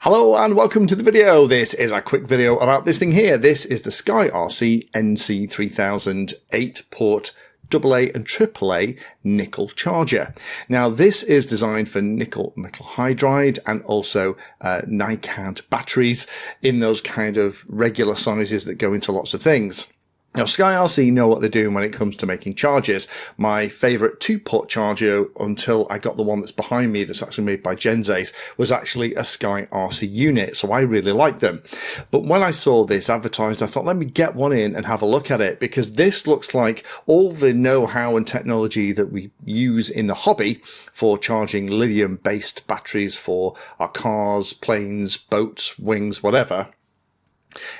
Hello and welcome to the video. This is a quick video about this thing here. This is the Sky RC NC3000 8-port AA and AAA nickel charger. Now this is designed for nickel metal hydride and also NiCD batteries in those kind of regular sizes that go into lots of things. Now, SkyRC know what they're doing when it comes to making chargers. My favourite 2-port charger, until I got the one that's behind me that's actually made by Genzace, was actually a SkyRC unit, so I really like them. But when I saw this advertised, I thought, let me get one in and have a look at it, because this looks like all the know-how and technology that we use in the hobby for charging lithium-based batteries for our cars, planes, boats, wings, whatever,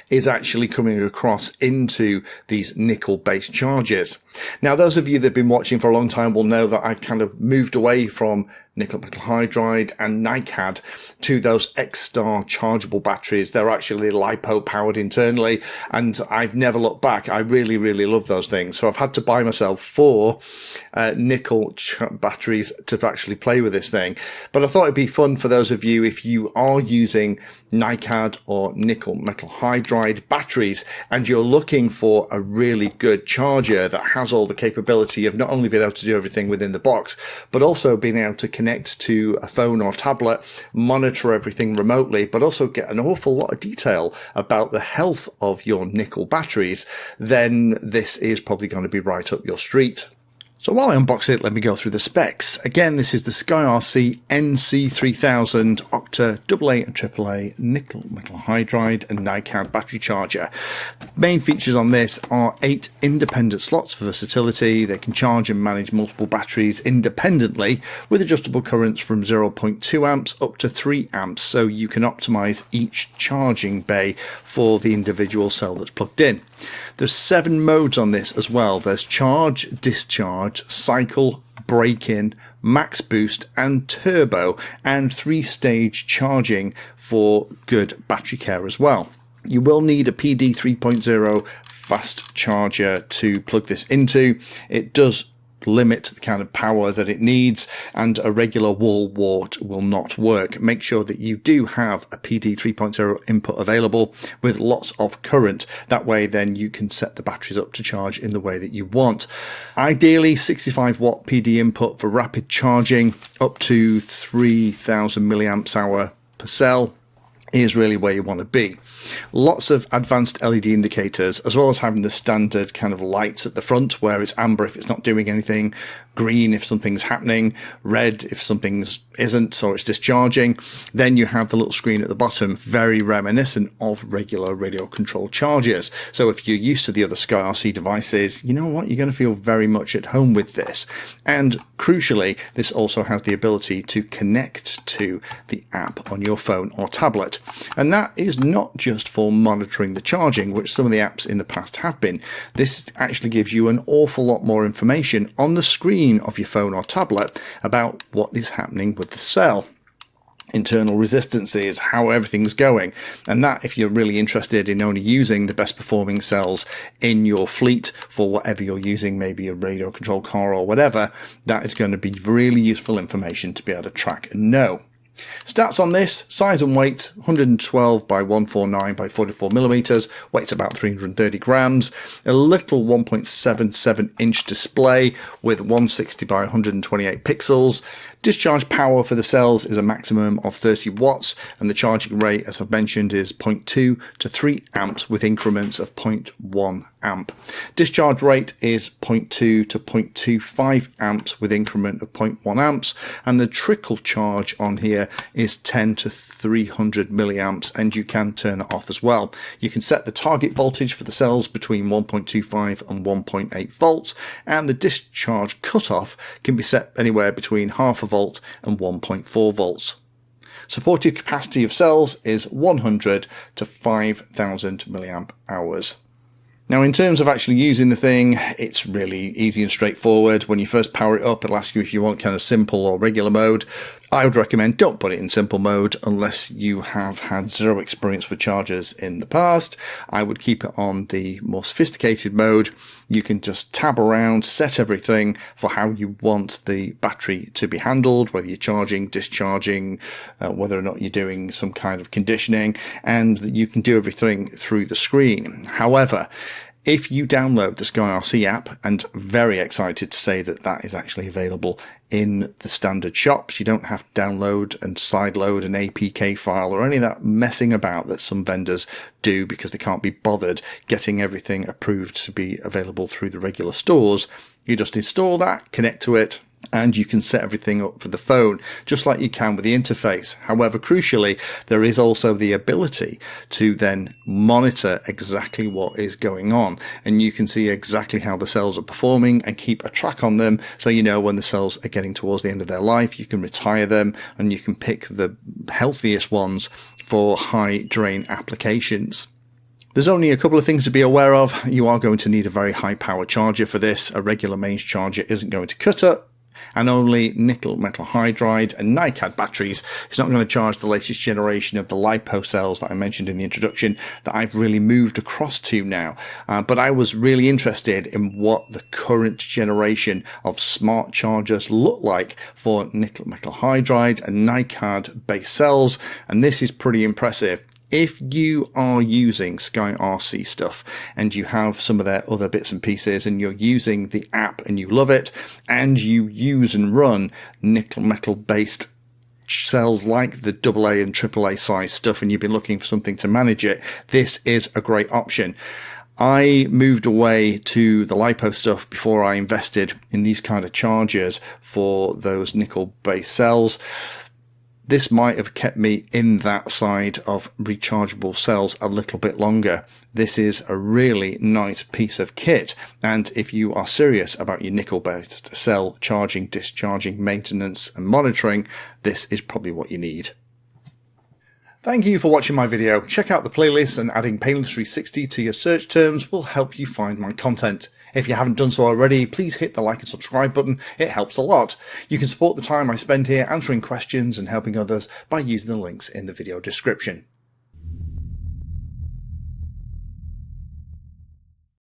is actually coming across into these nickel-based chargers. Now, those of you that have been watching for a long time will know that I've kind of moved away from nickel metal hydride and NiCD to those X-Star chargeable batteries. They're actually LiPo powered internally, and I've never looked back. I really, really love those things. So I've had to buy myself 4 nickel batteries to actually play with this thing. But I thought it'd be fun for those of you, if you are using NiCD or nickel metal hydride batteries and you're looking for a really good charger that has all the capability of not only being able to do everything within the box, but also being able to connect to a phone or tablet, monitor everything remotely, but also get an awful lot of detail about the health of your nickel batteries, then this is probably going to be right up your street. So while I unbox it, let me go through the specs. Again, this is the SkyRC NC3000 Octa AA and AAA nickel metal hydride and NiCD battery charger. The main features on this are 8 independent slots for versatility. They can charge and manage multiple batteries independently with adjustable currents from 0.2 amps up to 3 amps, so you can optimize each charging bay for the individual cell that's plugged in. There's 7 modes on this as well. There's charge, discharge, cycle, break-in, max boost and turbo, and 3-stage charging for good battery care as well. You will need a PD 3.0 fast charger to plug this into. It does limit the kind of power that it needs, and a regular wall wart will not work. Make sure that you do have a PD 3.0 input available with lots of current. That way then you can set the batteries up to charge in the way that you want. Ideally 65 watt PD input for rapid charging up to 3000 milliamps hour per cell is really where you want to be. Lots of advanced LED indicators, as well as having the standard kind of lights at the front where it's amber if it's not doing anything, green if something's happening, red if something's isn't or it's discharging. Then you have the little screen at the bottom, very reminiscent of regular radio controlled chargers. So if you're used to the other SkyRC devices, you know what, you're going to feel very much at home with this. And crucially, this also has the ability to connect to the app on your phone or tablet. And that is not just for monitoring the charging, which some of the apps in the past have been. This actually gives you an awful lot more information on the screen of your phone or tablet about what is happening with the cell. Internal resistances, how everything's going, and that, if you're really interested in only using the best performing cells in your fleet for whatever you're using, maybe a radio controlled car or whatever, that is going to be really useful information to be able to track and know. Stats on this: size and weight 112 by 149 by 44 millimeters, weight's about 330 grams, a little 1.77 inch display with 160 by 128 pixels. Discharge power for the cells is a maximum of 30 watts, and the charging rate, as I've mentioned, is 0.2 to 3 amps with increments of 0.1 amp. Discharge rate is 0.2 to 0.25 amps with increment of 0.1 amps, and the trickle charge on here is 10 to 300 milliamps, and you can turn that off as well. You can set the target voltage for the cells between 1.25 and 1.8 volts, and the discharge cutoff can be set anywhere between half a volt and 1.4 volts. Supported capacity of cells is 100 to 5000 milliamp hours. Now, in terms of actually using the thing, it's really easy and straightforward. When you first power it up, it'll ask you if you want kind of simple or regular mode. I would recommend don't put it in simple mode unless you have had zero experience with chargers in the past. I would keep it on the more sophisticated mode. You can just tab around, set everything for how you want the battery to be handled, whether you're charging, discharging, whether or not you're doing some kind of conditioning, and you can do everything through the screen. However, if you download the Sky RC app, and very excited to say that that is actually available in the standard shops, you don't have to download and sideload an APK file or any of that messing about that some vendors do because they can't be bothered getting everything approved to be available through the regular stores. You just install that, connect to it, and you can set everything up for the phone just like you can with the interface. However, crucially, there is also the ability to then monitor exactly what is going on, and you can see exactly how the cells are performing and keep a track on them, so you know when the cells are getting towards the end of their life. You can retire them and you can pick the healthiest ones for high drain applications. There's only a couple of things to be aware of. You are going to need a very high power charger for this. A regular mains charger isn't going to cut it, and only nickel metal hydride and NiCD batteries. It's not going to charge the latest generation of the LiPo cells that I mentioned in the introduction that I've really moved across to now. But I was really interested in what the current generation of smart chargers look like for nickel metal hydride and NiCD based cells, and this is pretty impressive. If you are using Sky RC stuff and you have some of their other bits and pieces and you're using the app and you love it and you use and run nickel metal based cells like the AA and AAA size stuff and you've been looking for something to manage it, this is a great option. I moved away to the LiPo stuff before I invested in these kind of chargers for those nickel based cells. This might have kept me in that side of rechargeable cells a little bit longer. This is a really nice piece of kit, and if you are serious about your nickel-based cell charging, discharging, maintenance and monitoring, this is probably what you need. Thank you for watching my video. Check out the playlist, and adding Painless 360 to your search terms will help you find my content. If you haven't done so already, please hit the like and subscribe button. It helps a lot. You can support the time I spend here answering questions and helping others by using the links in the video description.